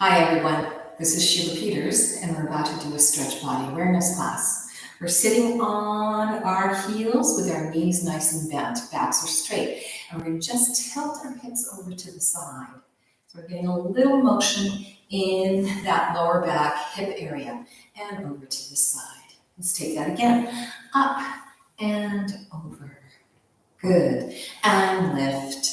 Hi everyone, this is Sheila Peters and we're about to do a stretch body awareness class. We're sitting on our heels with our knees nice and bent, backs are straight, and we're going to just tilt our hips over to the side. So we're getting a little motion in that lower back hip area and over to the side. Let's take that again, up and over. Good, and lift.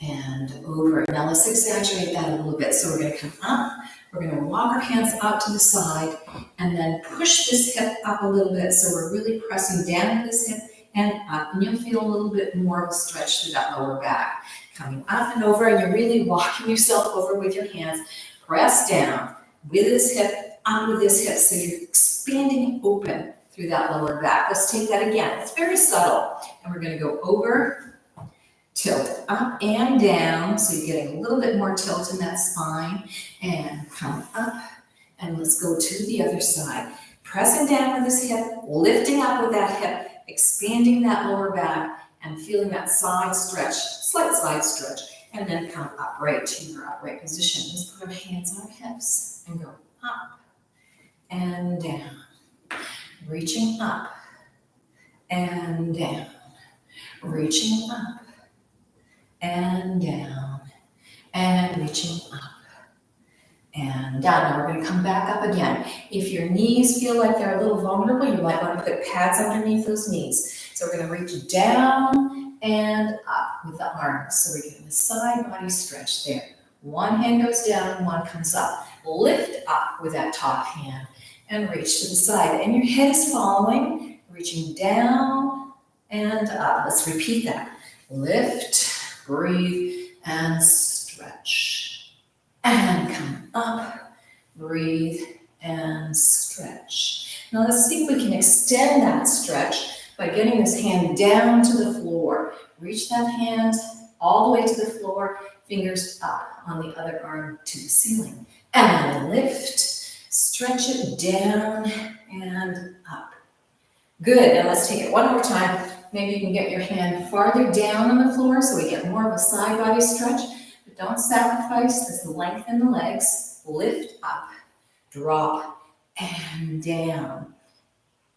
And over. Now let's exaggerate that a little bit. So we're going to come up, we're going to walk our hands out to the side, and then push this hip up a little bit. So we're really pressing down this hip and up, and you'll feel a little bit more of a stretch through that lower back. Coming up and over, and you're really walking yourself over with your hands. Press down with this hip, up with this hip. So you're expanding open through that lower back. Let's take that again. It's very subtle. And we're going to go over, tilt up and down, so you're getting a little bit more tilt in that spine, and come up, and let's go to the other side. Pressing down with this hip, lifting up with that hip, expanding that lower back, and feeling that side stretch, slight side stretch, and then come upright to your upright position. Let's put our hands on our hips and go up and down, reaching up and down, reaching up and down, and reaching up and down. Now we're going to come back up again. If your knees feel like they're a little vulnerable, you might want to put pads underneath those knees. So we're going to reach down and up with the arms. So we're getting a side body stretch there. One hand goes down, one comes up. Lift up with that top hand and reach to the side. And your head is following, reaching down and up. Let's repeat that. Lift, breathe, and stretch. And come up, breathe, and stretch. Now let's see if we can extend that stretch by getting this hand down to the floor. Reach that hand all the way to the floor, fingers up on the other arm to the ceiling. And lift, stretch it down and up. Good, and let's take it one more time. Maybe you can get your hand farther down on the floor so we get more of a side body stretch, but don't sacrifice this length in the legs. Lift up, drop, and down.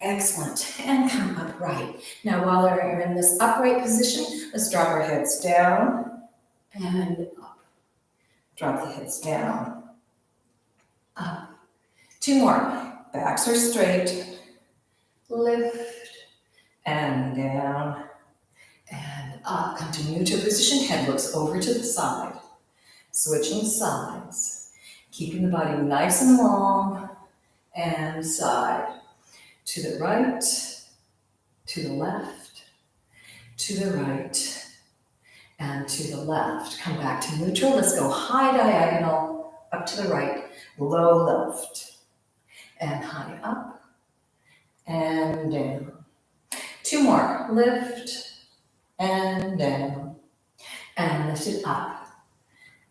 Excellent, and come upright. Now while we're in this upright position, let's drop our heads down and up. Drop the heads down, up. Two more. Backs are straight. Lift and down and up. Come to neutral position. Head looks over to the side. Switching sides. Keeping the body nice and long and side. To the right, to the left, to the right, and to the left. Come back to neutral. Let's go high diagonal, up to the right, low left, and high up, and down. Two more. Lift, and down, and lift it up,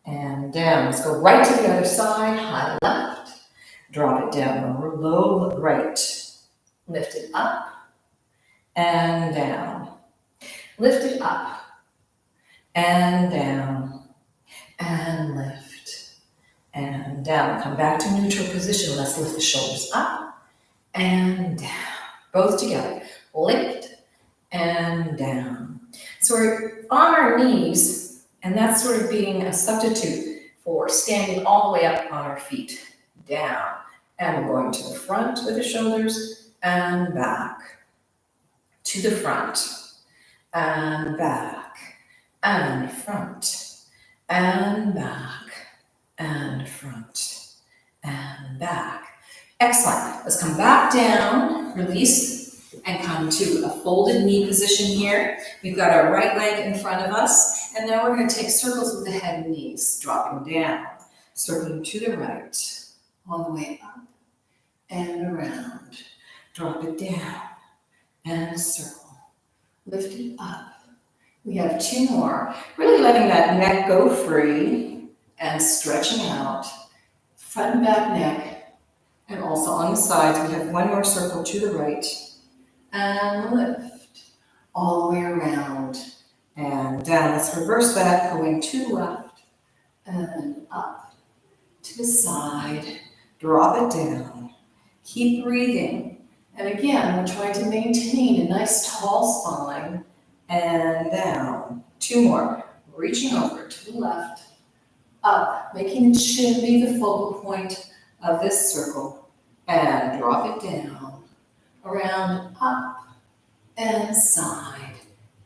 and down. Let's go right to the other side, high left, drop it down, low right. Lift it up and down. Lift it up and down and lift and down. Come back to neutral position. Let's lift the shoulders up and down. Both together. Lift and down. So we're on our knees, and that's sort of being a substitute for standing all the way up on our feet. Down. And going to the front with the shoulders and back, to the front, and back, and front, and back, and front, and back. Excellent. Let's come back down, release, and come to a folded knee position here. We've got our right leg in front of us, and now we're going to take circles with the head and knees, dropping down, circling to the right, all the way up and around. Drop it down and circle. Lift it up. We have two more. Really letting that neck go free and stretching out. Front and back neck. And also on the sides, we have one more circle to the right. And lift. All the way around and down. Let's reverse that, going to the left and up to the side, drop it down, keep breathing. And again, we're trying to maintain a nice tall spine and down. 2 more, reaching over to the left, up, making the chin be the focal point of this circle, and drop it down, around, up, and side,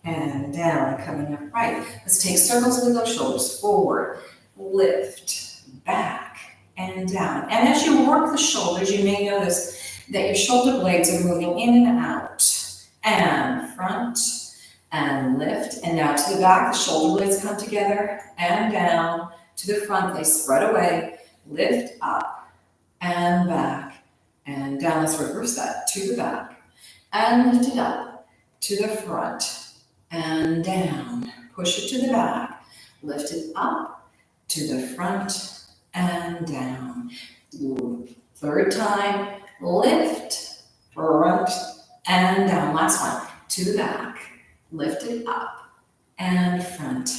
and down, coming up right. Let's take circles with our shoulders, forward, lift, back, and down. And as you work the shoulders, you may notice that your shoulder blades are moving in and out, and front, and lift, and now to the back, the shoulder blades come together, and down, to the front, they spread away, lift up, and back, and down. Let's reverse that, to the back, and lift it up, to the front, and down, push it to the back, lift it up, to the front, and down. Third time, lift, front, and down. Last one, to the back, lift it up, and front,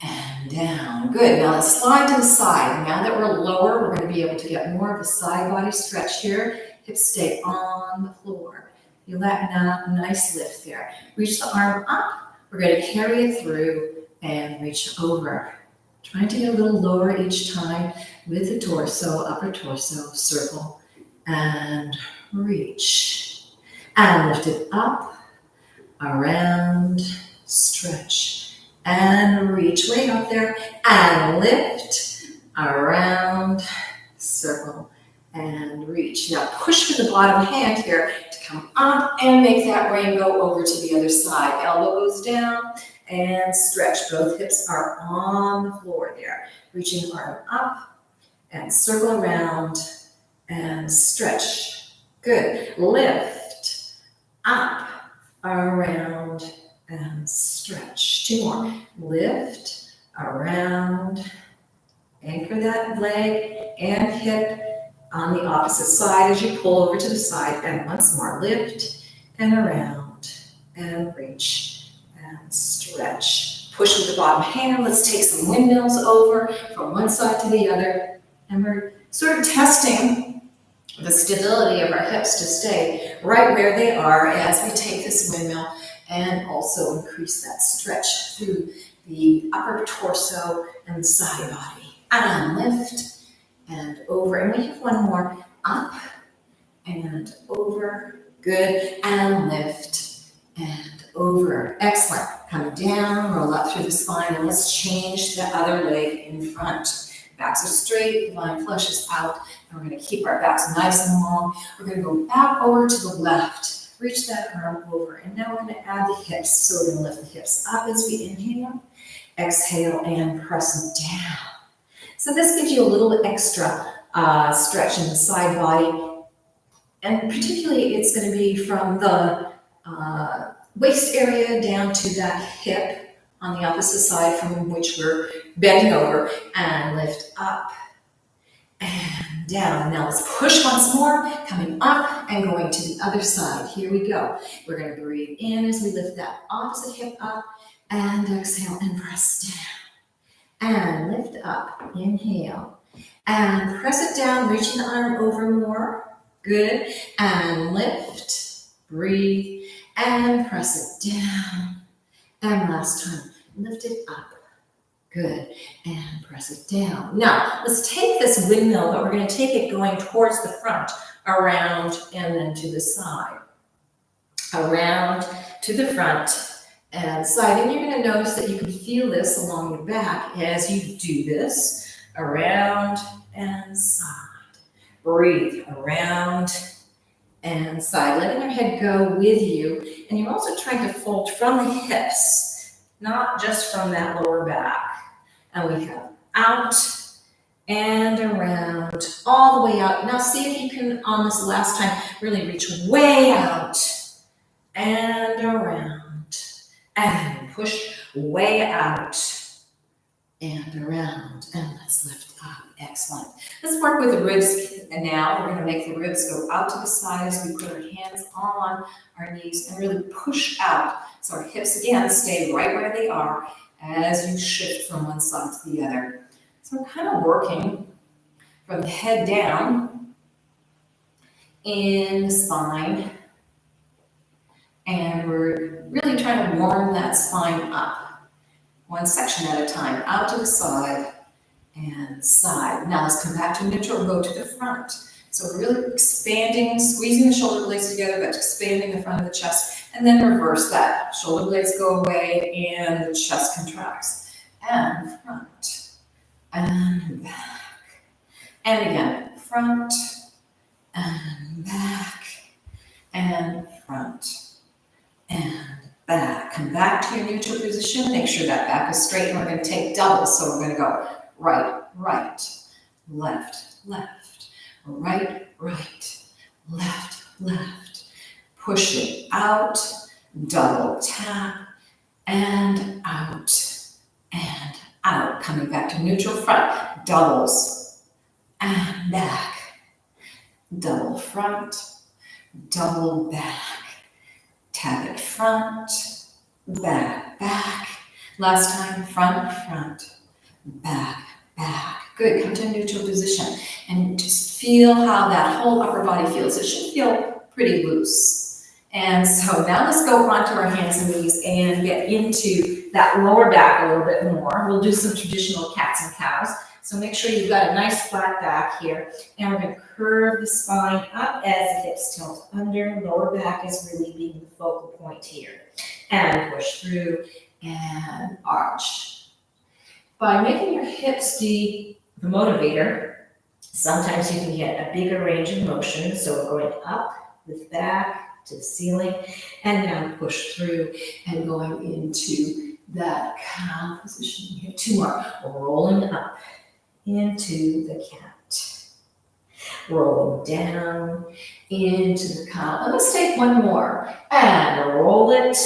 and down. Good. Now let's slide to the side. Now that we're lower, we're going to be able to get more of a side body stretch here. Hips stay on the floor. Feel that nice lift there. Reach the arm up. We're going to carry it through and reach over. Trying to get a little lower each time with the torso, upper torso, circle, and reach. And lift it up, around, stretch, and reach way up there, and lift, around, circle, and reach. Now push with the bottom hand here to come up and make that rainbow over to the other side. Elbow goes down and stretch. Both hips are on the floor there. Reaching arm up and circle around and stretch. Good. Lift, up, around, and stretch. 2 more. Lift, around, anchor that leg and hip on the opposite side as you pull over to the side. And once more, lift and around and reach and stretch. Push with the bottom hand. Let's take some windmills over from one side to the other. And we're sort of testing the stability of our hips to stay right where they are as we take this windmill and also increase that stretch through the upper torso and the side body. And lift and over. And we have one more. Up and over. Good. And lift and over. Excellent. Come down, roll up through the spine, and let's change the other leg in front. Backs are straight, divine flush is out, and we're going to keep our backs nice and long. We're going to go back over to the left, reach that arm over, and now we're going to add the hips. So we're going to lift the hips up as we inhale, exhale, and press them down. So this gives you a little extra stretch in the side body, and particularly it's going to be from the waist area down to that hip on the opposite side from which we're bending over, and lift up and down. Now let's push once more, coming up and going to the other side. Here we go. We're going to breathe in as we lift that opposite hip up, and exhale and press down. And lift up, inhale, and press it down, reaching the arm over more. Good. And lift, breathe, and press it down. And last time, lift it up. Good. And press it down. Now, let's take this windmill, but we're going to take it going towards the front, around, and then to the side. Around, to the front, and side. And you're going to notice that you can feel this along the back as you do this. Around and side. Breathe. Around and side, letting your head go with you. And you're also trying to fold from the hips, not just from that lower back. And we have out and around, all the way out. Now see if you can, on this last time, really reach way out and around. And push way out and around. And let's lift up. Excellent. Let's work with the ribs now. We're going to make the ribs go out to the side as we put our hands on our knees and really push out. So our hips, again, stay right where they are as you shift from one side to the other. So we're kind of working from the head down in the spine. And we're really trying to warm that spine up, one section at a time, out to the side and side. Now let's come back to neutral and go to the front. So we're really expanding, squeezing the shoulder blades together, but expanding the front of the chest, and then reverse that. Shoulder blades go away and the chest contracts. And front and back. And again, front and back and front and back. Come back to your neutral position. Make sure that back is straight, and we're going to take doubles. So we're going to go right, right, left, left, right, right, left, left. Push it out, double tap, and out, and out. Coming back to neutral front, doubles, and back. Double front, double back. Tap it front, back, back. Last time, front, front, back, back. Good, come to a neutral position and just feel how that whole upper body feels. It should feel pretty loose. And so now let's go onto our hands and knees and get into that lower back a little bit more. We'll do some traditional cats and cows. So make sure you've got a nice flat back here. And we're going to curve the spine up as the hips tilt under. Lower back is really being the focal point here. And push through and arch. By making your hips the motivator, sometimes you can get a bigger range of motion. So we're going up with back to the ceiling and now push through and going into that cow position. We have two more. Rolling up into the cat. Rolling down into the cow. And let's take one more and roll it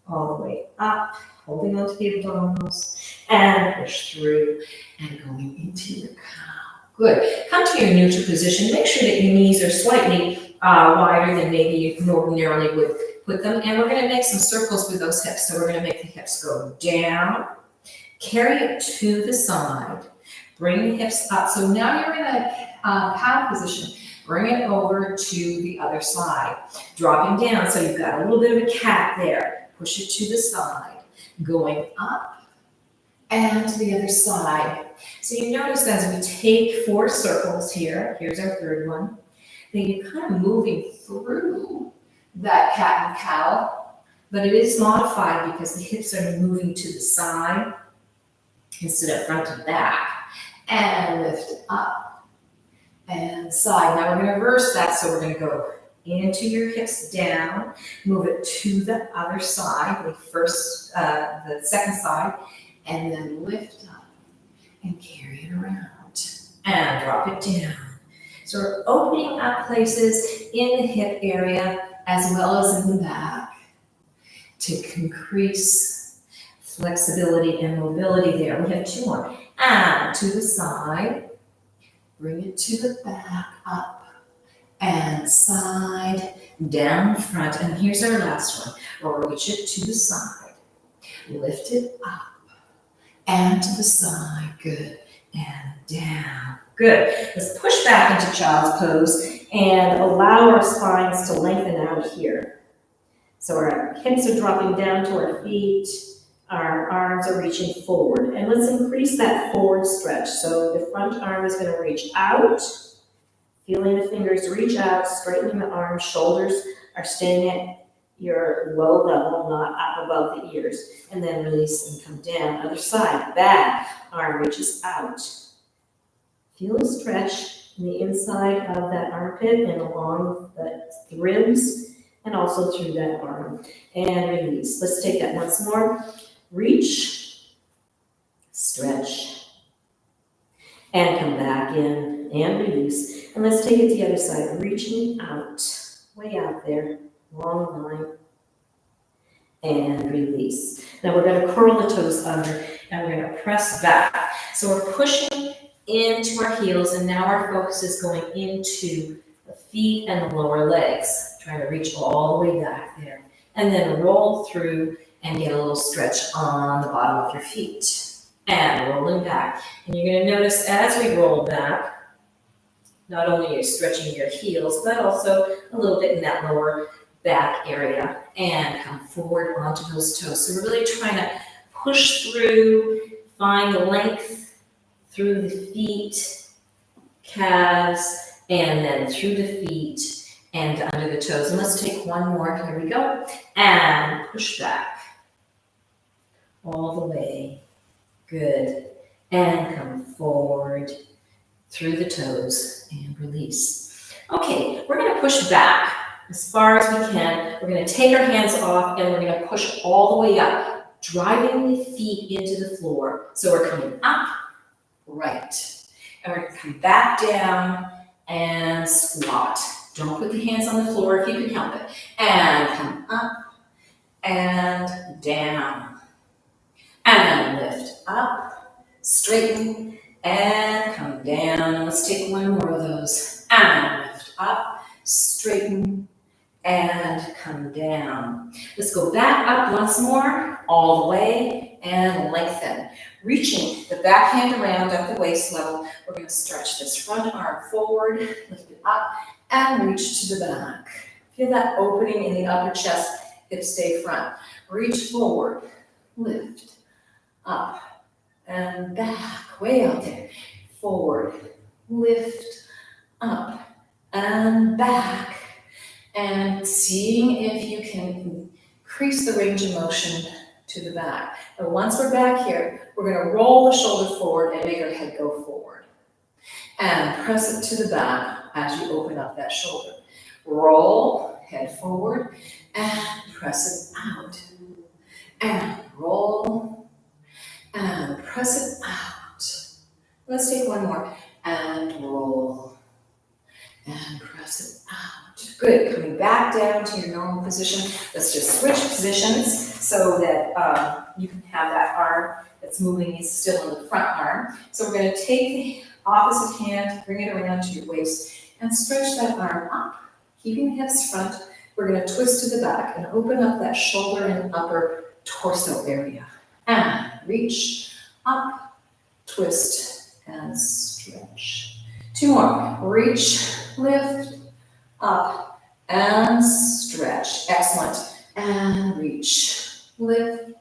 all the way up, holding onto the abdominals and push through and going into the cow. Good. Come to your neutral position. Make sure that your knees are slightly wider than maybe you ordinarily would put them. And we're going to make some circles with those hips. So we're going to make the hips go down, carry it to the side, bring the hips up. So now you're in a cow position. Bring it over to the other side, dropping down. So you've got a little bit of a cat there. Push it to the side, going up and to the other side. So you notice as we take 4 circles here, here's our third one, that you're kind of moving through that cat and cow, but it is modified because the hips are moving to the side instead of front to back. And lift it up and side. Now we're going to reverse that, so we're going to go into your hips down, move it to the other side, the second side, and then lift up and carry it around and drop it down. So we're opening up places in the hip area as well as in the back to increase flexibility and mobility there. We have 2 more. And to the side, bring it to the back, up and side, down front. And here's our last one. We'll reach it to the side, lift it up and to the side, good, and down, good. Let's push back into child's pose and allow our spines to lengthen out here. So our hips are dropping down to our feet. Our arms are reaching forward, and let's increase that forward stretch. So the front arm is going to reach out, feeling the fingers reach out, straightening the arms, shoulders are staying at your low level, not up above the ears, and then release and come down. Other side, back, arm reaches out. Feel a stretch in the inside of that armpit and along the ribs, and also through that arm, and release. Let's take that once more. Reach, stretch, and come back in and release. And let's take it to the other side, reaching out, way out there, long line, and release. Now we're going to curl the toes under, and we're going to press back. So we're pushing into our heels, and now our focus is going into the feet and the lower legs. Try to reach all the way back there. And then roll through and get a little stretch on the bottom of your feet. And rolling back. And you're going to notice as we roll back, Not only are you stretching your heels, but also a little bit in that lower back area. And come forward onto those toes. So we're really trying to push through, find the length through the feet, calves, and then through the feet and under the toes. And let's take one more. Here we go. And push back all the way. Good. And come forward through the toes and release. Okay, we're going to push back as far as we can. We're going to take our hands off and we're going to push all the way up, driving the feet into the floor. So we're coming up, right. And we're going to come back down and squat. Don't put the hands on the floor if you can help it. And come up and down. And lift up, straighten, and come down. Let's take one more of those. And lift up, straighten, and come down. Let's go back up once more, all the way, and lengthen. Reaching the back hand around at the waist level, we're going to stretch this front arm forward, lift it up, and reach to the back. Feel that opening in the upper chest, hips stay front. Reach forward, lift, up, and back, way out there. Forward, lift, up, and back. And seeing if you can increase the range of motion to the back. And once we're back here, we're going to roll the shoulder forward and make our head go forward. And press it to the back as you open up that shoulder. Roll, head forward, and press it out. And roll, and press it out. Let's take one more. And roll, and press it out. Good, coming back down to your normal position. Let's just switch positions so that you can have that arm that's moving is still in the front arm. So we're going to take the opposite hand, bring it around to your waist, and stretch that arm up, keeping the hips front. We're going to twist to the back and open up that shoulder and upper torso area. And reach up, twist, and stretch. Two more. Reach, lift, up, and stretch. Excellent. And reach, lift,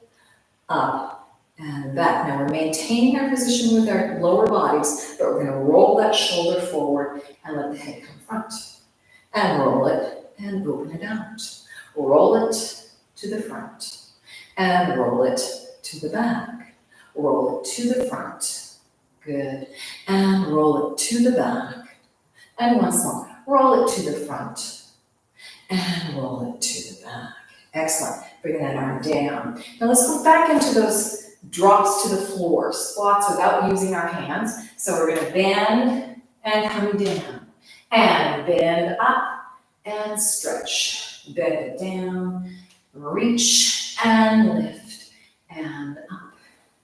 up, and back. Now we're maintaining our position with our lower bodies, but we're going to roll that shoulder forward and let the head come front. And roll it and open it out. Roll it to the front. And roll it to the back. Roll it to the front. Good. And roll it to the back. And once more. Roll it to the front. And roll it to the back. Excellent. Bring that arm down. Now let's go back into those drops to the floor, squats without using our hands. So we're going to bend and come down. And bend up and stretch. Bend it down. Reach and lift. And up.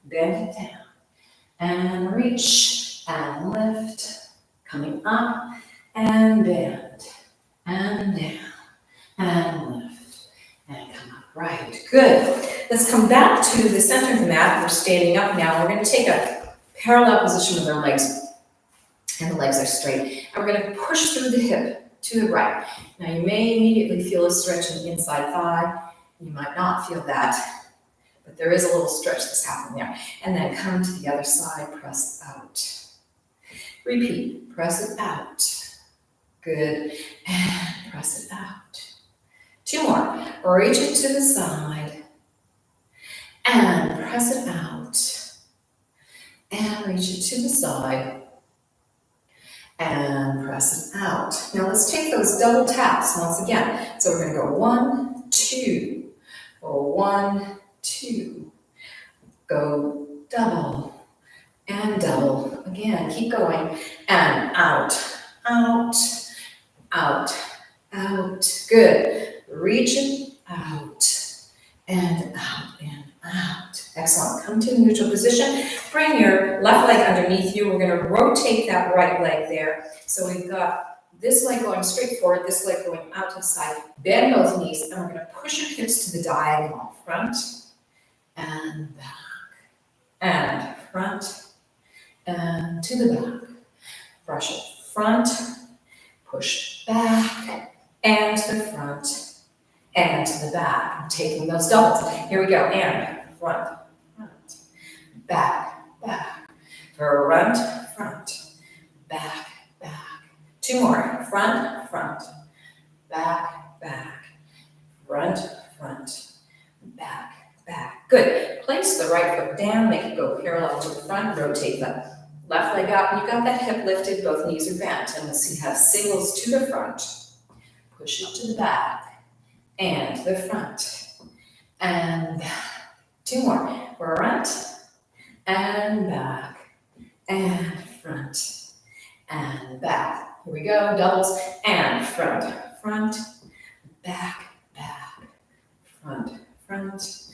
Bend it down. And reach and lift. Coming up and bend. And down. And lift. And come up. Right. Good. Let's come back to the center of the mat. We're standing up now. We're going to take a parallel position with our legs. And the legs are straight. And we're going to push through the hip to the right. Now you may immediately feel a stretch in the inside thigh. You might not feel that, but there is a little stretch that's happening there. And then come to the other side, press out. Repeat, press it out. Good, and press it out. Two more, reach it to the side, and press it out. And reach it to the side, and press it out. Now let's take those double taps once again. So we're going to go 1, 2, or 1, 2, go double, and double. Again, keep going, and out, out, out, out. Good. Reach it out, and out, and out. Excellent. Come to the neutral position. Bring your left leg underneath you. We're going to rotate that right leg there. So we've got this leg going straight forward, this leg going out to the side. Bend both knees, and we're going to push your hips to the diagonal. Front, and back, and front, and to the back. Brush it front, push back, and to the front, and to the back. I'm taking those doubles. Here we go, and front, back, back, front, back, back. Two more, front, back, back, front, back, back. Good. Place the right foot down, make it go parallel to the front, rotate the left leg out, and you've got that hip lifted, both knees are bent, and let's see, have singles to the front, push it to the back, and to the front, and back. Two more, front, and back, and front, and back. Here we go, doubles, and front, back, back, front,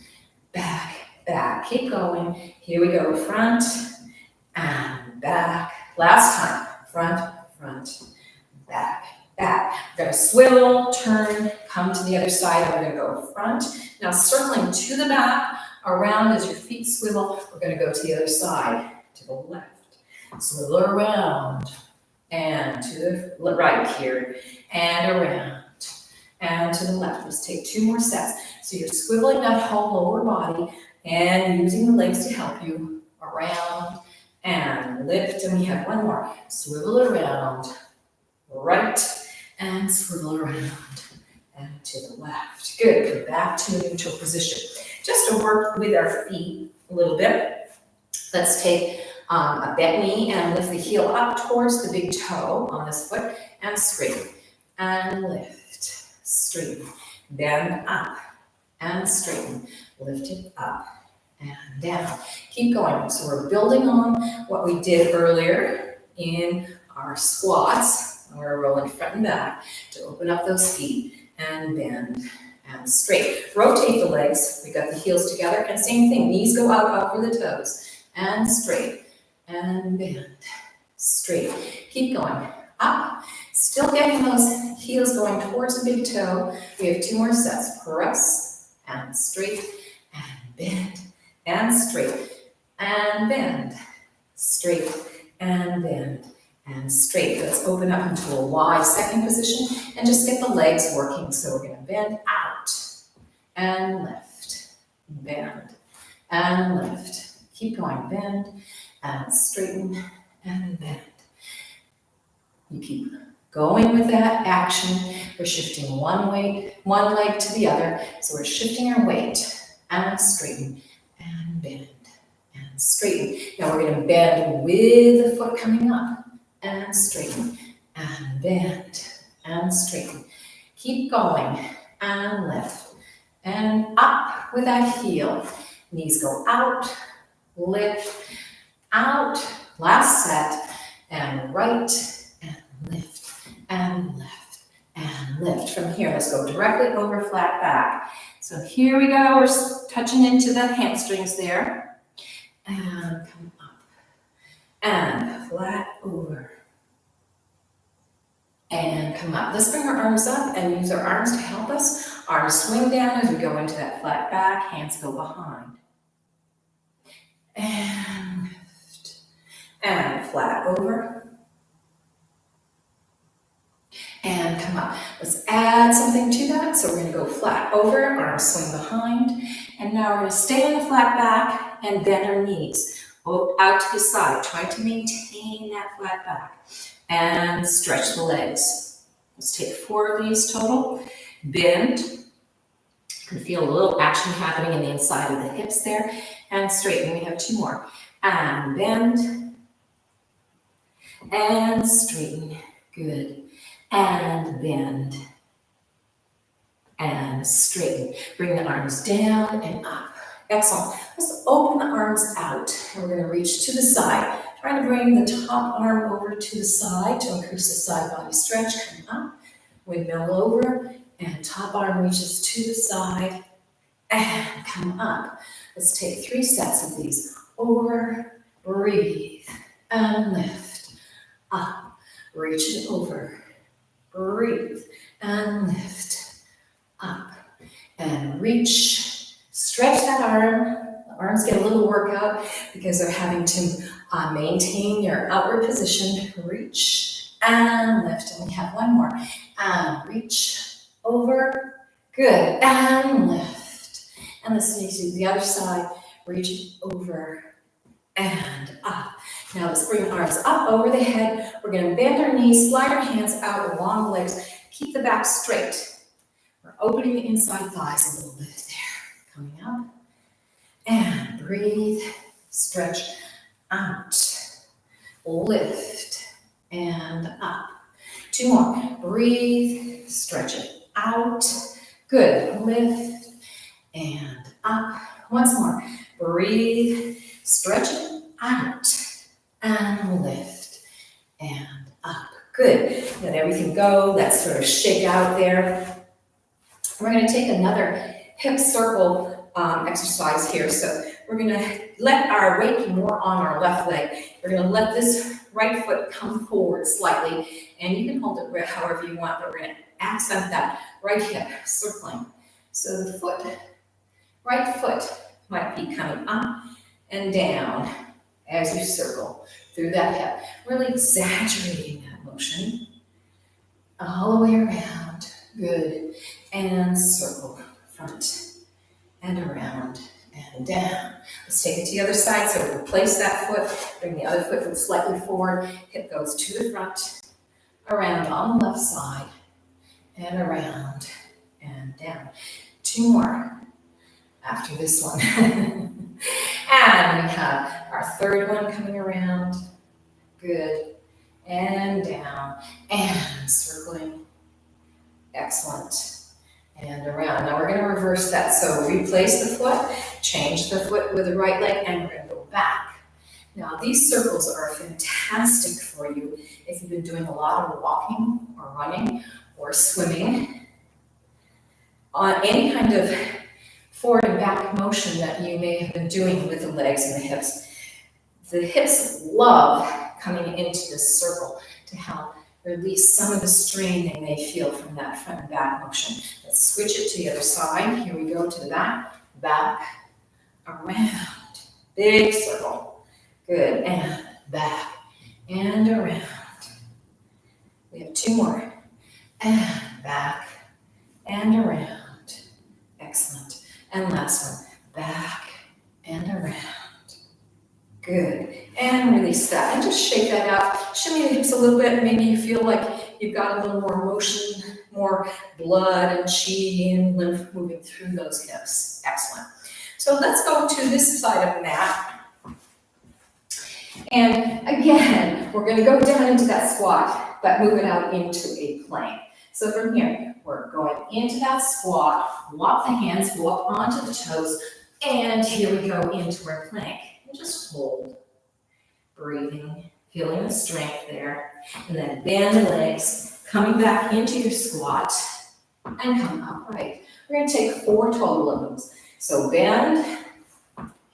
back, back. Keep going. Here we go, front, and back. Last time, front, back, back. We're gonna swivel, turn, come to the other side, and we're gonna go front. Now circling to the back, around as your feet swivel, we're gonna go to the other side, to the left. Swivel around, and to the right here, and around, and to the left. Let's take two more sets. So you're swiveling that whole lower body, and using the legs to help you, around, and lift, and we have one more. Swivel around, right, and swivel around, and to the left. Good, come back to a neutral position. Just to work with our feet a little bit, let's take a bent knee and lift the heel up towards the big toe on this foot, and straighten, and lift, straighten, bend up, and straighten, lift it up, and down. Keep going. So we're building on what we did earlier in our squats. We're rolling front and back to open up those feet and bend and straight. Rotate the legs. We got the heels together, and same thing. Knees go out over the toes, and straight, and bend, straight. Keep going. Up. Still getting those heels going towards the big toe. We have two more sets. Press, and straight, and bend, and straight, and bend, straight, and bend, and straight. Let's open up into a wide second position and just get the legs working. So we're going to bend out, and lift, bend, and lift. Keep going, bend, and straighten, and bend. You keep going with that action. We're shifting one leg to the other. So we're shifting our weight, and straighten, and bend, and straighten. Now we're going to bend with the foot coming up, and straighten, and bend, and straighten. Keep going, and lift, and up with that heel. Knees go out, lift, out. Last set, and right, and lift, and lift, and lift. From here, let's go directly over flat back. So here we go, we're touching into the hamstrings there. And come up, and flat over. And come up. Let's bring our arms up and use our arms to help us. Arms swing down as we go into that flat back, hands go behind. And lift, and flat over. And come up. Let's add something to that. So we're going to go flat over, arms swing behind. And now we're going to stay on the flat back and bend our knees. Out to the side. Try to maintain that flat back. And stretch the legs. Let's take 4 of these total. Bend. You can feel a little action happening in the inside of the hips there. And straighten. We have 2 more. And bend. And straighten. Good. And bend. And straighten. Bring the arms down and up. Excellent. Let's open the arms out. And we're going to reach to the side. Trying to bring the top arm over to the side to increase the side body stretch. Come up. Windmill over. And top arm reaches to the side. And come up. Let's take 3 sets of these. Over. Breathe. And lift. Up. Reach it over. Breathe. And lift. Up. And reach. Stretch that arm. The arms get a little workout because they're having to maintain your outward position. Reach and lift. And we have one more. And reach over. Good. And lift. And let's do the other side. Reach over and up. Now let's bring our arms up over the head. We're going to bend our knees, slide our hands out along the legs. Keep the back straight. We're opening the inside thighs a little bit there. Coming up. And breathe. Stretch out. Lift. And up. Two more. Breathe. Stretch it out. Good. Lift. And up. Once more. Breathe. Stretch it out. And lift. And up. Good. Let everything go. Let's sort of shake out there. We're going to take another hip circle exercise here. So we're going to let our weight more on our left leg. We're going to let this right foot come forward slightly, and you can hold it however you want, but we're going to accent that right hip circling. So the right foot might be coming up and down as you circle through that hip, really exaggerating that motion all the way around. Good. And circle front and around and down. Let's take it to the other side. So we'll place that foot, bring the other foot slightly forward. Hip goes to the front, around on the left side, and around and down. Two more after this one. And we have our third one coming around. Good. And down. And circling. Excellent. And around. Now we're going to reverse that. So replace the foot, change the foot with the right leg, and we're going to go back. Now these circles are fantastic for you if you've been doing a lot of walking or running or swimming. On any kind of forward and back motion that you may have been doing with the legs and the hips. The hips love coming into this circle to help release some of the strain they may feel from that front and back motion. Let's switch it to the other side. Here we go to the back, around. Big circle. Good. And back and around. We have two more. And back and around. Excellent. And last one. Back and around. Good. And release that. And just shake that out. Shimmy the hips a little bit. Maybe you feel like you've got a little more motion, more blood and chi and lymph moving through those hips. Excellent. So let's go to this side of the mat. And again, we're going to go down into that squat, but move it out into a plank. So from here, we're going into that squat, walk the hands, go up onto the toes, and here we go into our plank. And just hold, breathing, feeling the strength there, and then bend the legs, coming back into your squat, and come upright. We're going to take 4 total of those. So bend,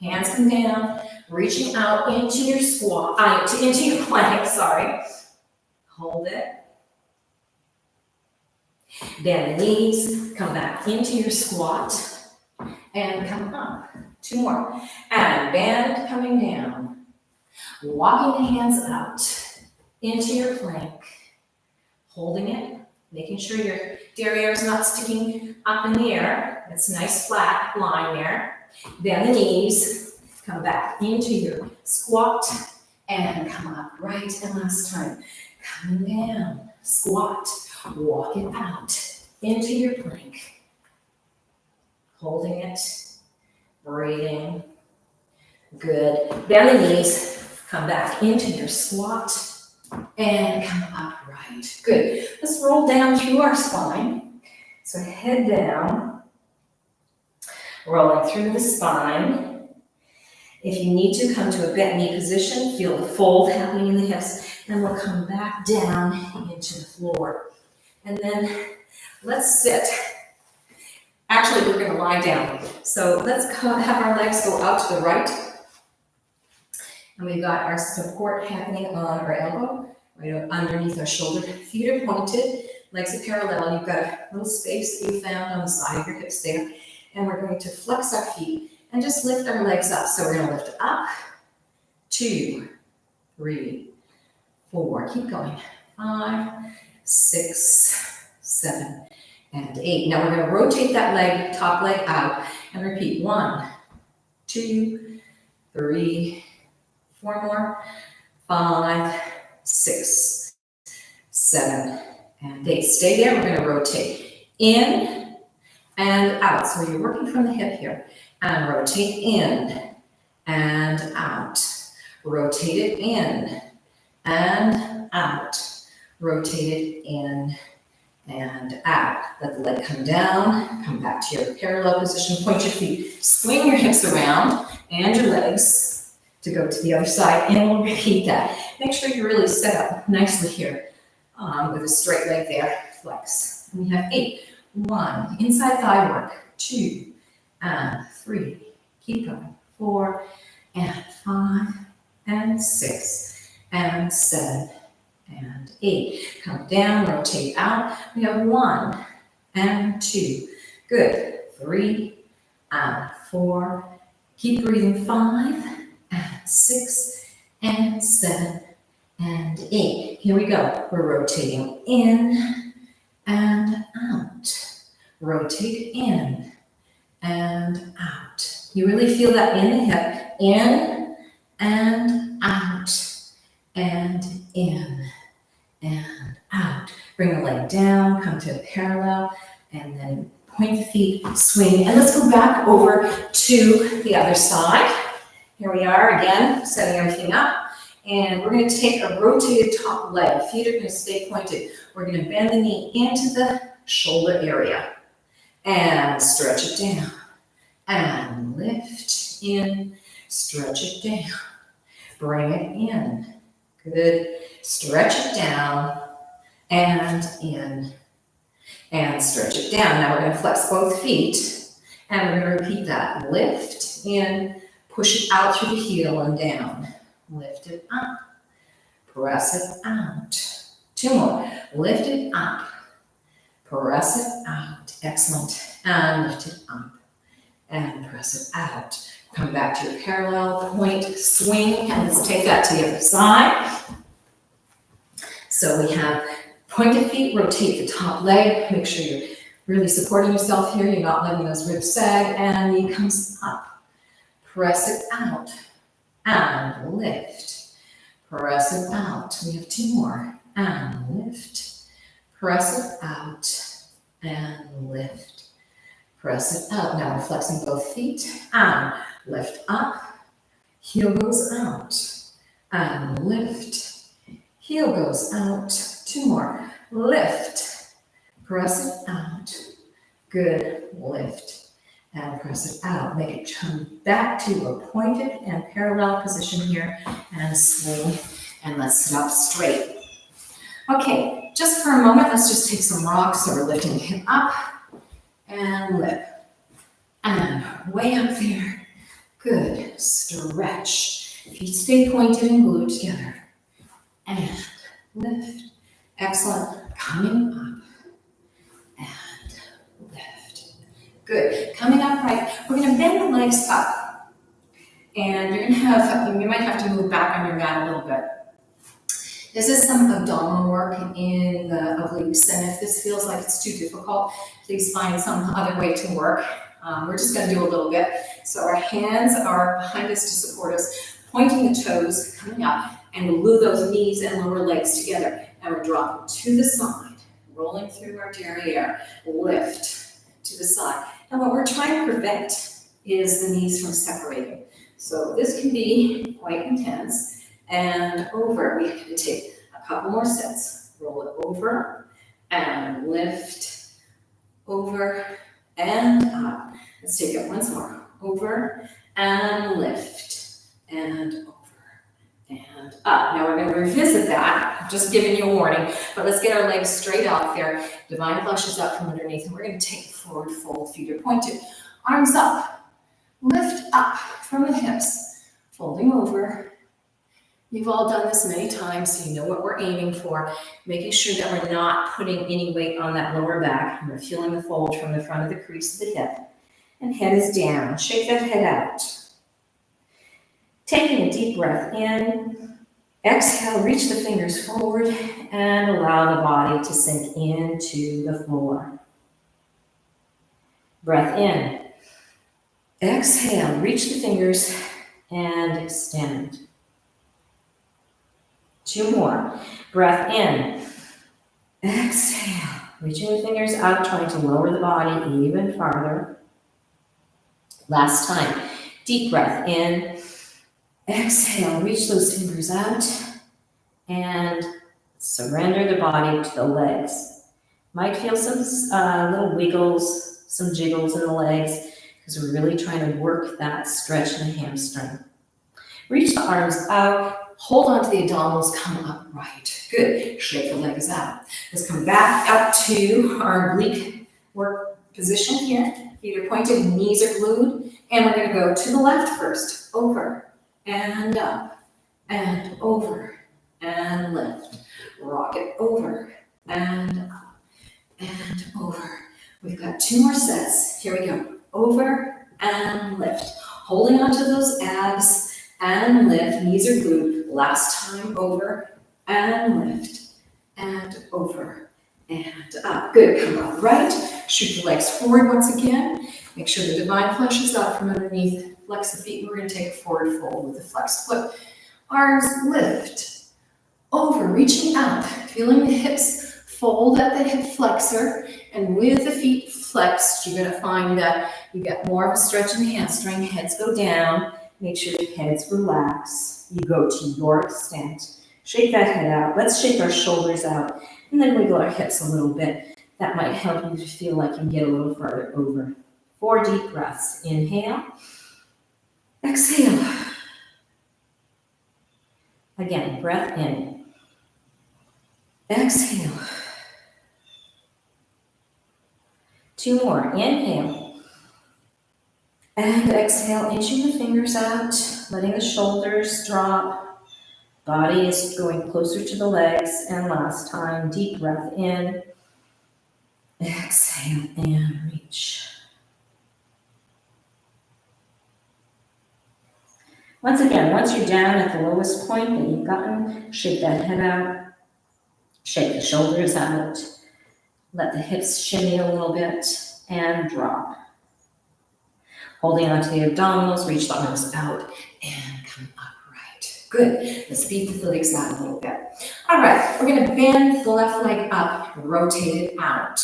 hands come down, reaching out into your squat, into your plank, sorry. Hold it. Bend the knees, come back into your squat, and come up. 2 more. And bend, coming down. Walking the hands out into your plank. Holding it, making sure your derriere is not sticking up in the air. It's a nice flat line there. Bend the knees, come back into your squat, and come up right. And last time, coming down, squat, walk it out into your plank. Holding it. Breathing. Good. Bend the knees. Come back into your squat. And come upright. Good. Let's roll down through our spine. So head down. Rolling through the spine. If you need to, come to a bent knee position. Feel the fold happening in the hips. And we'll come back down into the floor. And then let's sit. Actually, we're going to lie down. So let's have our legs go out to the right. And we've got our support happening on our elbow, right underneath our shoulder. Feet are pointed, legs are parallel. You've got a little space that you found on the side of your hips there. And we're going to flex our feet and just lift our legs up. So we're going to lift up, 2, 3, 4. Keep going. 5, 6, 7, and 8. Now we're going to rotate that leg, top leg out, and repeat 1, 2, 3, 4 more, 5, 6, 7, and 8. Stay there. We're going to rotate in and out. So you're working from the hip here. And rotate in and out. Rotate it in and out. Rotate it in and out. Let the leg come down. Come back to your parallel position. Point your feet. Swing your hips around and your legs to go to the other side. And we'll repeat that. Make sure you're really set up nicely here with a straight leg there. Flex. And we have 8. 1. Inside thigh work. 2 and 3. Keep going. 4 and 5 and 6 and 7 and 8. Come down, rotate out. We have 1 and 2. Good. 3 and 4. Keep breathing. 5 and 6 and 7 and 8. Here we go. We're rotating in and out. Rotate in and out. You really feel that in the hip. In and out. And in and out. Bring the leg down, come to a parallel, and then point the feet, swing. And let's go back over to the other side. Here we are again, setting everything up. And we're going to take a rotated top leg. Feet are going to stay pointed. We're going to bend the knee into the shoulder area. And stretch it down. And lift in. Stretch it down. Bring it in. Good. Stretch it down. And in. And stretch it down. Now we're going to flex both feet. And we're going to repeat that. Lift in. Push it out through the heel and down. Lift it up. Press it out. 2 more. Lift it up. Press it out. Excellent. And lift it up. And press it out. Come back to your parallel point, swing, and let's take that to the other side. So we have pointed feet, rotate the top leg. Make sure you're really supporting yourself here. You're not letting those ribs sag, and knee comes up. Press it out. And lift. Press it out. We have 2 more. And lift. Press it out. And lift. Press it out. Now we're flexing both feet. And lift up. Heel goes out. And lift. Heel goes out. 2 more. Lift. Press it out. Good. Lift. And press it out. Make it come back to a pointed and parallel position here. And swing. And let's sit up straight. Okay, just for a moment, let's just take some rocks. So we're lifting the hip up. And lift. And way up there. Good. Stretch. Feet stay pointed and glued together. And lift. Excellent. Coming up. And lift. Good. Coming up right. We're going to bend the legs up. And you're going to have, you might have to move back on your mat a little bit. This is some abdominal work in the obliques, and if this feels like it's too difficult, please find some other way to work. We're just going to do a little bit. So our hands are behind us to support us, pointing the toes, coming up, and we'll glue those knees and lower legs together. And we're dropping to the side, rolling through our derriere, lift to the side. And what we're trying to prevent is the knees from separating. So this can be quite intense. And over, we can take a couple more sets. Roll it over and lift, over and up. Let's take it once more. Over and lift and over and up. Now we're going to revisit that. I'm just giving you a warning, but let's get our legs straight out there. Divine flushes up from underneath, and we're going to take a forward fold. Feet are pointed. Arms up. Lift up from the hips. Folding over. You've all done this many times, so you know what we're aiming for. Making sure that we're not putting any weight on that lower back. We're feeling the fold from the front of the crease of the hip. And head is down. Shake that head out. Taking a deep breath in Exhale, reach the fingers forward and allow the body to sink into the floor. Breath in. Exhale, reach the fingers and extend. 2 more. Breath in. Exhale, reaching the fingers out, trying to lower the body even farther. Last time. Deep breath in. Exhale, reach those fingers out and surrender the body to the legs. Might feel some little wiggles, some jiggles in the legs because we're really trying to work that stretch in the hamstring. Reach the arms out. Hold on to the abdominals, come upright. Good. Shake the legs out. Let's come back up to our oblique work position here. Feet are pointed, knees are glued. And we're going to go to the left first. Over and up and over and lift. Rock it over and up and over. We've got 2 more sets. Here we go. Over and lift. Holding onto those abs and lift. Knees are glued. Last time, over and lift and over and up. Good. Come up right. Shoot the legs forward once again. Make sure the divine flesh is out from underneath. Flex the feet. We're going to take a forward fold with the flexed foot. Arms lift. Over, reaching out. Feeling the hips fold at the hip flexor. And with the feet flexed, you're going to find that you get more of a stretch in the hamstring. Heads go down. Make sure your heads relax. You go to your extent. Shake that head out. Let's shake our shoulders out. And then wiggle our hips a little bit. That might help you to feel like you can get a little farther over. 4 deep breaths. Inhale. Exhale. Again, breath in. Exhale. 2 more. Inhale. And exhale, inching the fingers out, letting the shoulders drop. Body is going closer to the legs. And last time, deep breath in. Exhale and reach. Once again, once you're down at the lowest point that you've gotten, shake that head out. Shake the shoulders out. Let the hips shimmy a little bit and drop. Holding onto the abdominals, reach the arms out and come upright. Good. Let's beat the legs out a little bit. All right, we're going to bend the left leg up, rotate it out.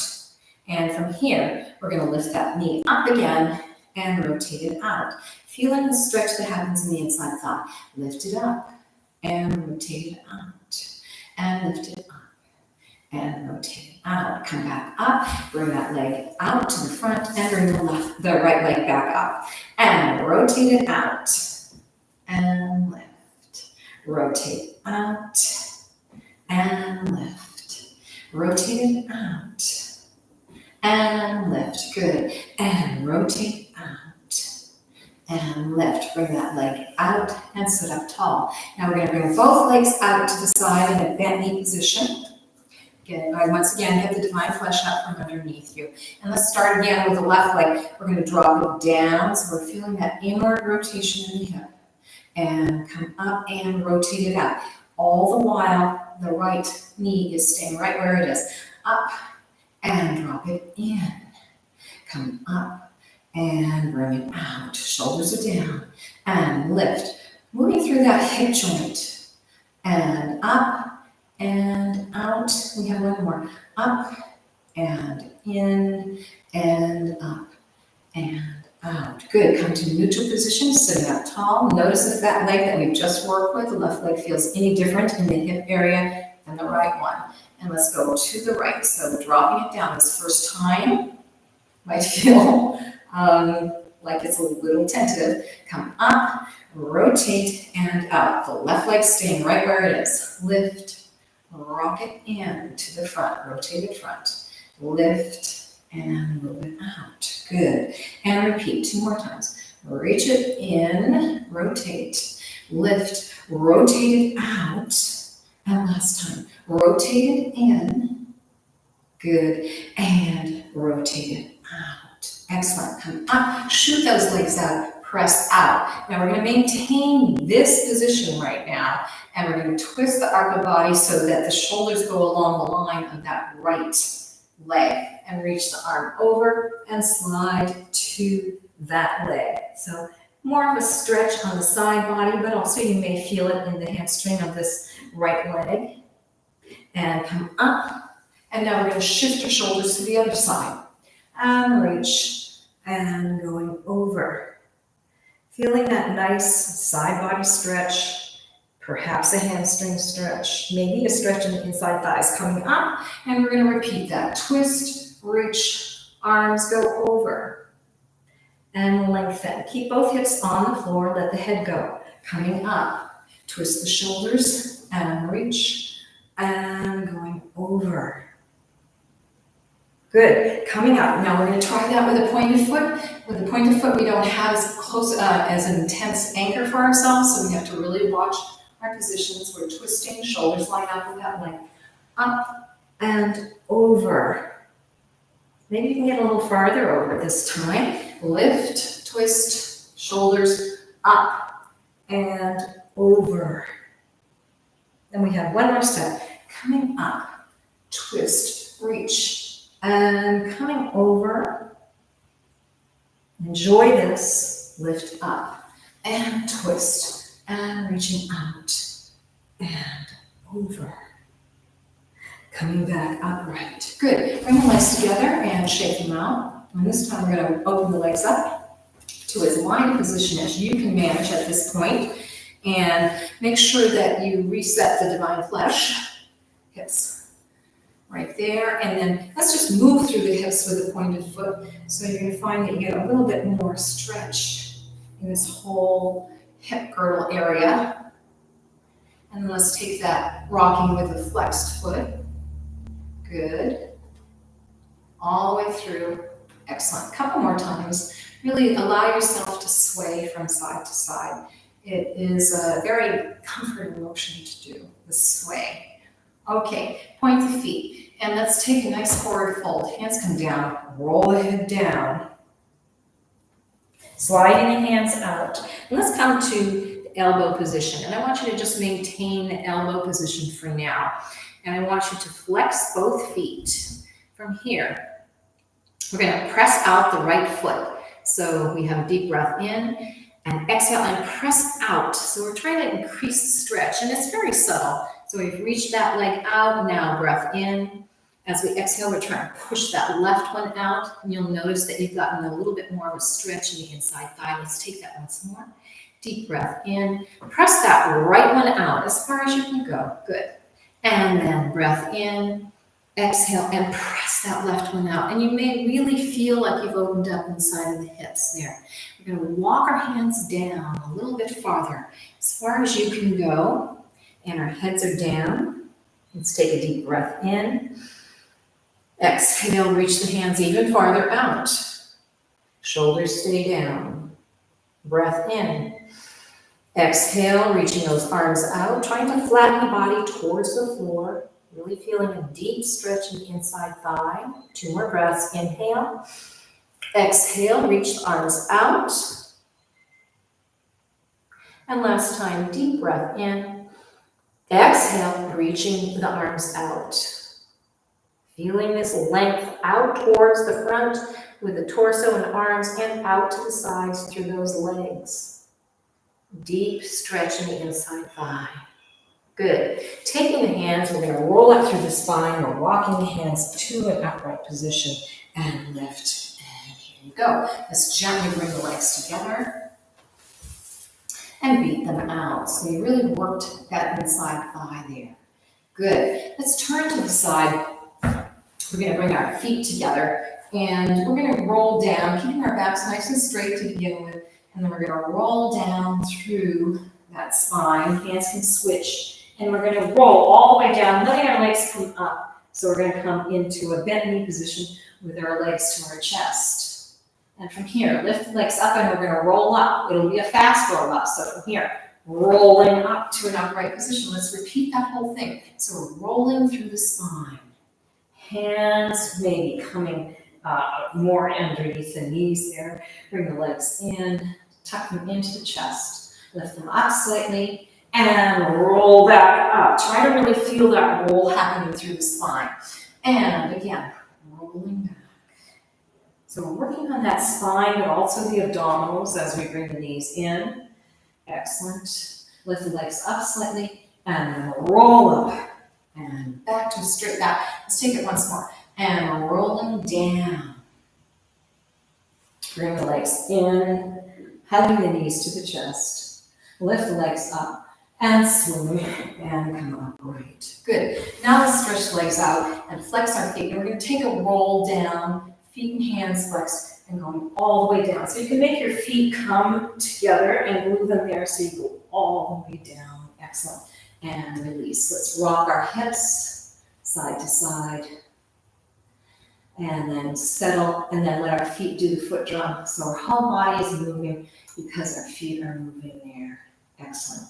And from here, we're going to lift that knee up again and rotate it out. Feeling the stretch that happens in the inside thigh. Lift it up and rotate it out. And lift it up and rotate it out. Come back up. Bring that leg out to the front and bring the right leg back up. And rotate it out. And lift. Rotate out. And lift. Rotate it out. And lift. Good. And rotate out. And lift. Bring that leg out and sit up tall. Now we're going to bring both legs out to the side in a bent knee position. Once again, get the divine flesh out from underneath you. And let's start again with the left leg. We're going to drop it down. So we're feeling that inward rotation in the hip. And come up and rotate it out. All the while, the right knee is staying right where it is. Up and drop it in. Come up and bring it out. Shoulders are down. And lift. Moving through that hip joint. And up. And out. We have one more. Up and in and up and out. Good. Come to neutral position, sitting up tall. Notice if that leg that we've just worked with, the left leg, feels any different in the hip area than the right one. And let's go to the right. So dropping it down this first time might feel like it's a little tentative. Come up, rotate, and out. The left leg staying right where it is. Lift. Rock it in to the front, rotate it front, lift and move it out. Good. And repeat 2 more times. Reach it in, rotate, lift, rotate it out. And last time, rotate it in. Good. And rotate it out. Excellent. Come up, shoot those legs out. press out. Now we're going to maintain this position right now, and we're going to twist the upper body so that the shoulders go along the line of that right leg, and reach the arm over and slide to that leg. So more of a stretch on the side body, but also you may feel it in the hamstring of this right leg. And come up, and now we're going to shift your shoulders to the other side. And reach, and going over. Feeling that nice side body stretch, perhaps a hamstring stretch, maybe a stretch in the inside thighs. Coming up, and we're going to repeat that. Twist, reach, arms go over, and lengthen. Keep both hips on the floor, let the head go. Coming up, twist the shoulders, and reach, and going over. Good. Coming up. Now we're going to try that with a pointed foot. With a pointed foot, we don't have as close, as an intense anchor for ourselves, so we have to really watch our positions. We're twisting, shoulders line up with that leg. Up and over. Maybe you can get a little farther over this time. Lift, twist, shoulders up and over. Then we have one more step. Coming up, twist, reach, and coming over. Enjoy this. Lift up and twist and reaching out and over. Coming back upright. Good. Bring the legs together and shake them out. And this time we're going to open the legs up to as wide a position as you can manage at this point. And make sure that you reset the divine flesh. Hips right there. And then let's just move through the hips with the pointed foot. So you're going to find that you get a little bit more stretch in this whole hip girdle area. And then let's take that rocking with the flexed foot. Good. All the way through. Excellent. Couple more times. Really allow yourself to sway from side to side. It is a very comforting motion to do, the sway. Okay, point the feet. And let's take a nice forward fold. Hands come down. Roll the head down. Sliding the hands out. And let's come to the elbow position. And I want you to just maintain the elbow position for now. And I want you to flex both feet. From here, we're going to press out the right foot. So we have a deep breath in and exhale and press out. So we're trying to increase the stretch, and it's very subtle. So we've reached that leg out. Now breath in. As we exhale, we're trying to push that left one out. And you'll notice that you've gotten a little bit more of a stretch in the inside thigh. Let's take that once more. Deep breath in. Press that right one out as far as you can go. Good. And then breath in. Exhale and press that left one out. And you may really feel like you've opened up inside of the hips there. We're going to walk our hands down a little bit farther, as far as you can go. And our heads are down. Let's take a deep breath in. Exhale, reach the hands even farther out. Shoulders stay down. Breath in. Exhale, reaching those arms out, trying to flatten the body towards the floor. Really feeling a deep stretch in the inside thigh. 2 more breaths. Inhale. Exhale, reach the arms out. And last time, deep breath in. Exhale, reaching the arms out. Feeling this length out towards the front with the torso and arms, and out to the sides through those legs. Deep stretch in the inside thigh. Good. Taking the hands, we're going to roll up through the spine. We're walking the hands to an upright position and lift. And here you go. Let's gently bring the legs together and beat them out. So you really worked that inside thigh there. Good. Let's turn to the side. We're going to bring our feet together and we're going to roll down, keeping our backs nice and straight to begin with. And then we're going to roll down through that spine. Hands can switch. And we're going to roll all the way down, letting our legs come up. So we're going to come into a bent knee position with our legs to our chest. And from here, lift the legs up and we're going to roll up. It'll be a fast roll up. So from here, rolling up to an upright position. Let's repeat that whole thing. So we're rolling through the spine. Hands maybe coming more underneath the knees there. Bring the legs in, tuck them into the chest. Lift them up slightly and roll back up. Try to really feel that roll happening through the spine. And again, rolling back. So we're working on that spine, but also the abdominals as we bring the knees in. Excellent. Lift the legs up slightly and then roll up and back to a straight back. Let's take it once more. And rolling down. Bring the legs in, hugging the knees to the chest. Lift the legs up and swing and come up. Great. Good. Now let's stretch the legs out and flex our feet. And we're going to take a roll down, feet and hands flexed, and going all the way down. So you can make your feet come together and move them there so you go all the way down. Excellent. And release. Let's rock our hips side to side. And then settle, and then let our feet do the foot drum. So our whole body is moving because our feet are moving there. Excellent.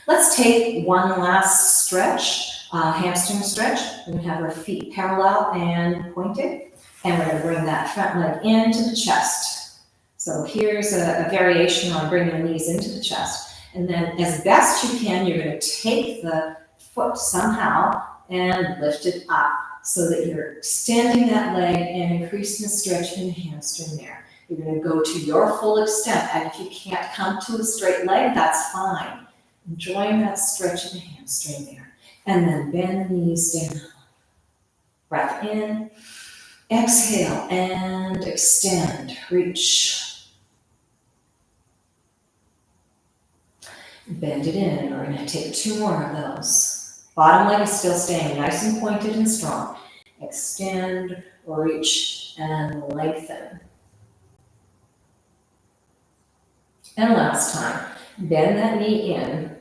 Let's take one last stretch, hamstring stretch. We're going to have our feet parallel and pointed. And we're going to bring that front leg into the chest. So here's a variation on bringing the knees into the chest. And then as best you can, you're going to take the foot somehow and lift it up so that you're extending that leg and increasing the stretch in the hamstring there. You're going to go to your full extent. And if you can't come to a straight leg, that's fine. Enjoying that stretch in the hamstring there. And then bend the knees down. Breath in. Exhale and extend, reach. Bend it in. We're going to take 2 more of those. Bottom leg is still staying nice and pointed and strong. Extend, reach, and lengthen. And last time, bend that knee in,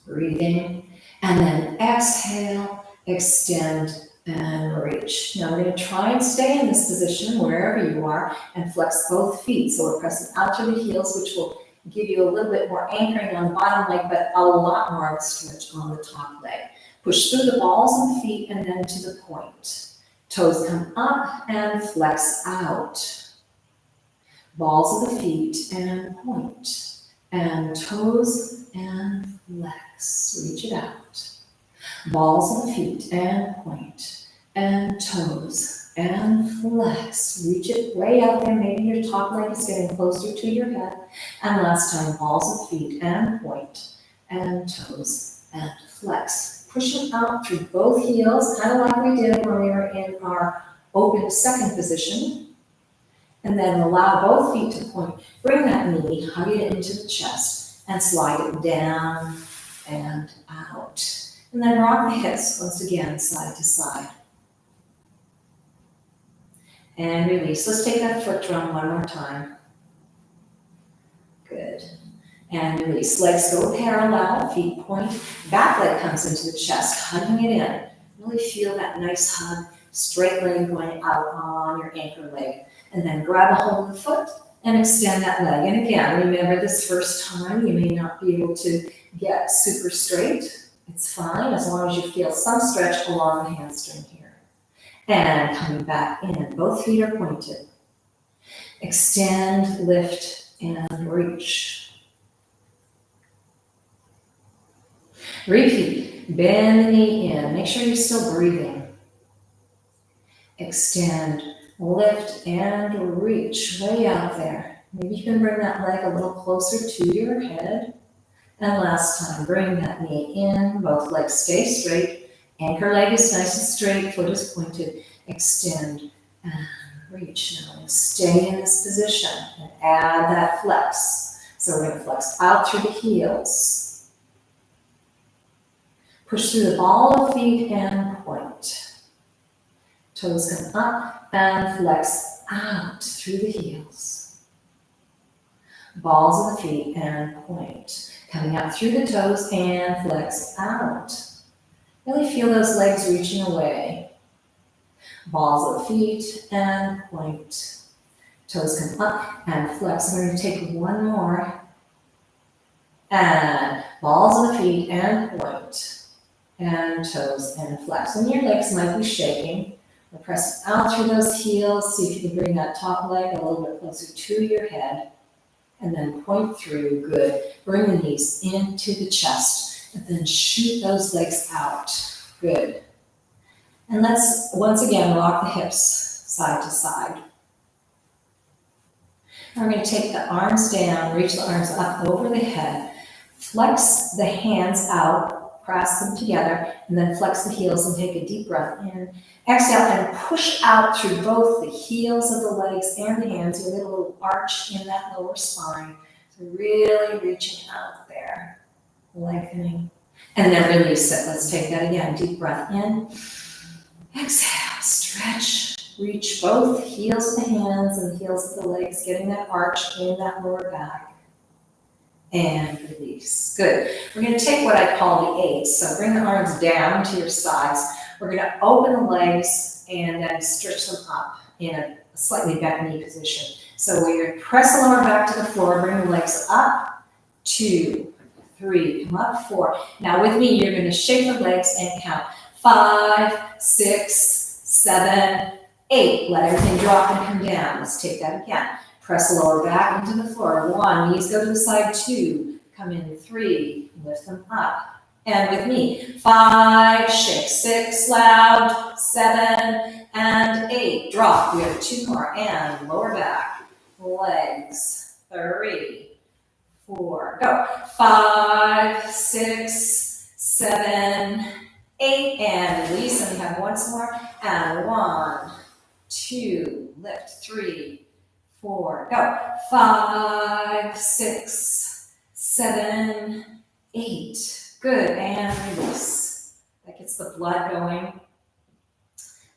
breathing, and then exhale, extend, and reach. Now we're going to try and stay in this position wherever you are and flex both feet. So we're pressing out to the heels, which will give you a little bit more anchoring on the bottom leg, but a lot more of a stretch on the top leg. Push through the balls of the feet and then to the point. Toes come up and flex out. Balls of the feet and point. And toes and flex. Reach it out. Balls of the feet and point. And toes and flex. Reach it way out there. Maybe your top leg is getting closer to your head. And last time, balls of feet and point. And toes and flex. Pushing out through both heels, kind of like we did when we were in our open second position. And then allow both feet to point. Bring that knee, hug it into the chest, and slide it down and out. And then rock the hips once again, side to side. And release. Let's take that foot drum one more time. Good. And release. Legs go parallel, feet point. Back leg comes into the chest, hugging it in. Really feel that nice hug, straight leg going out on your anchor leg. And then grab a hold of the foot and extend that leg. And again, remember this first time, you may not be able to get super straight. It's fine as long as you feel some stretch along the hamstring here. And coming back in, both feet are pointed. Extend, lift, and reach. Repeat, bend the knee in. Make sure you're still breathing. Extend, lift, and reach way out there. Maybe you can bring that leg a little closer to your head. And last time, bring that knee in. Both legs stay straight. Anchor leg is nice and straight. Foot is pointed. Extend and reach. Now stay in this position and add that flex. So we're going to flex out through the heels. Push through the ball of feet and point. Toes come up and flex out through the heels. Balls of the feet and point. Coming up through the toes and flex out. Really feel those legs reaching away. Balls of the feet and point. Toes come up and flex. We're going to take one more. And balls of the feet and point. And toes and flex. And your legs might be shaking. We're pressing out through those heels. See if you can bring that top leg a little bit closer to your head. and then point through. Good. Bring the knees into the chest, and then shoot those legs out. Good. And let's, once again, rock the hips side to side. And we're going to take the arms down, reach the arms up over the head, flex the hands out, press them together, and then flex the heels and take a deep breath in. Exhale and push out through both the heels of the legs and the hands. You get a little arch in that lower spine. So really reaching out there, lengthening. And then release it. Let's take that again. Deep breath in. Exhale, stretch. Reach both heels of the hands and the heels of the legs, getting that arch in that lower back. And release. Good. We're going to take what I call the eights. So bring the arms down to your sides. We're going to open the legs and then stretch them up in a slightly bent knee position. So we're going to press the lower back to the floor, bring the legs up, 2, 3, come up, 4. Now with me, you're going to shake the legs and count 5, 6, 7, 8. Let everything drop and come down. Let's take that again. Press the lower back into the floor. 1, knees go to the side. 2, come in. 3, lift them up. And with me, 5, shake. 6, loud. 7, and 8. Drop. We have 2 more. And lower back, legs. 3, 4, go. 5, 6, 7, 8, and release. And we have once more. And 1, 2, lift. 3, 4, go. 5, 6, 7, 8. Good, and release. That gets the blood going,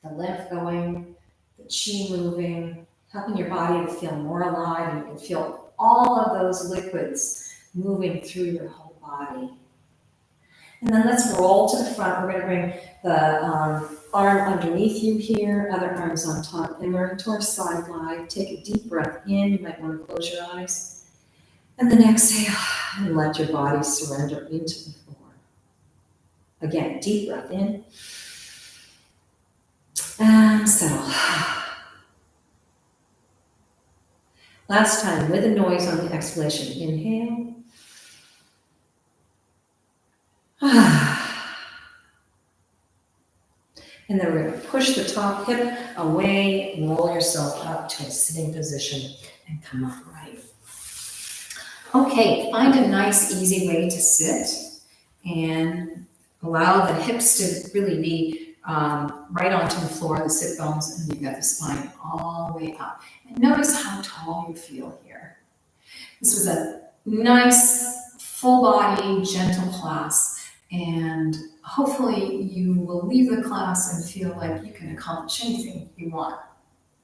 the lymph going, the chi moving, helping your body to feel more alive, and you can feel all of those liquids moving through your whole body. And then let's roll to the front. We're going to bring the arm underneath you here, other arms on top, and we're to our side lie. Take a deep breath in. You might want to close your eyes. And then exhale and let your body surrender into the floor. Again, deep breath in. And settle. Last time, with a noise on the exhalation. Inhale. And then we're going to push the top hip away, roll yourself up to a sitting position, and come upright. Okay, find a nice, easy way to sit and allow the hips to really be right onto the floor, the sit bones, and you've got the spine all the way up. And notice how tall you feel here. This was a nice, full body, gentle class, and hopefully you will leave the class and feel like you can accomplish anything you want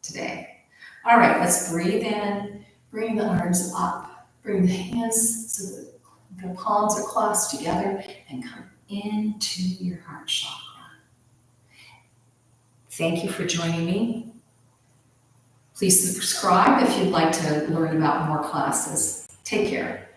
today. All right, let's breathe in, bring the arms up, bring the hands so that the palms are clasped together, and come into your heart chakra. Thank you for joining me. Please subscribe if you'd like to learn about more classes. Take care.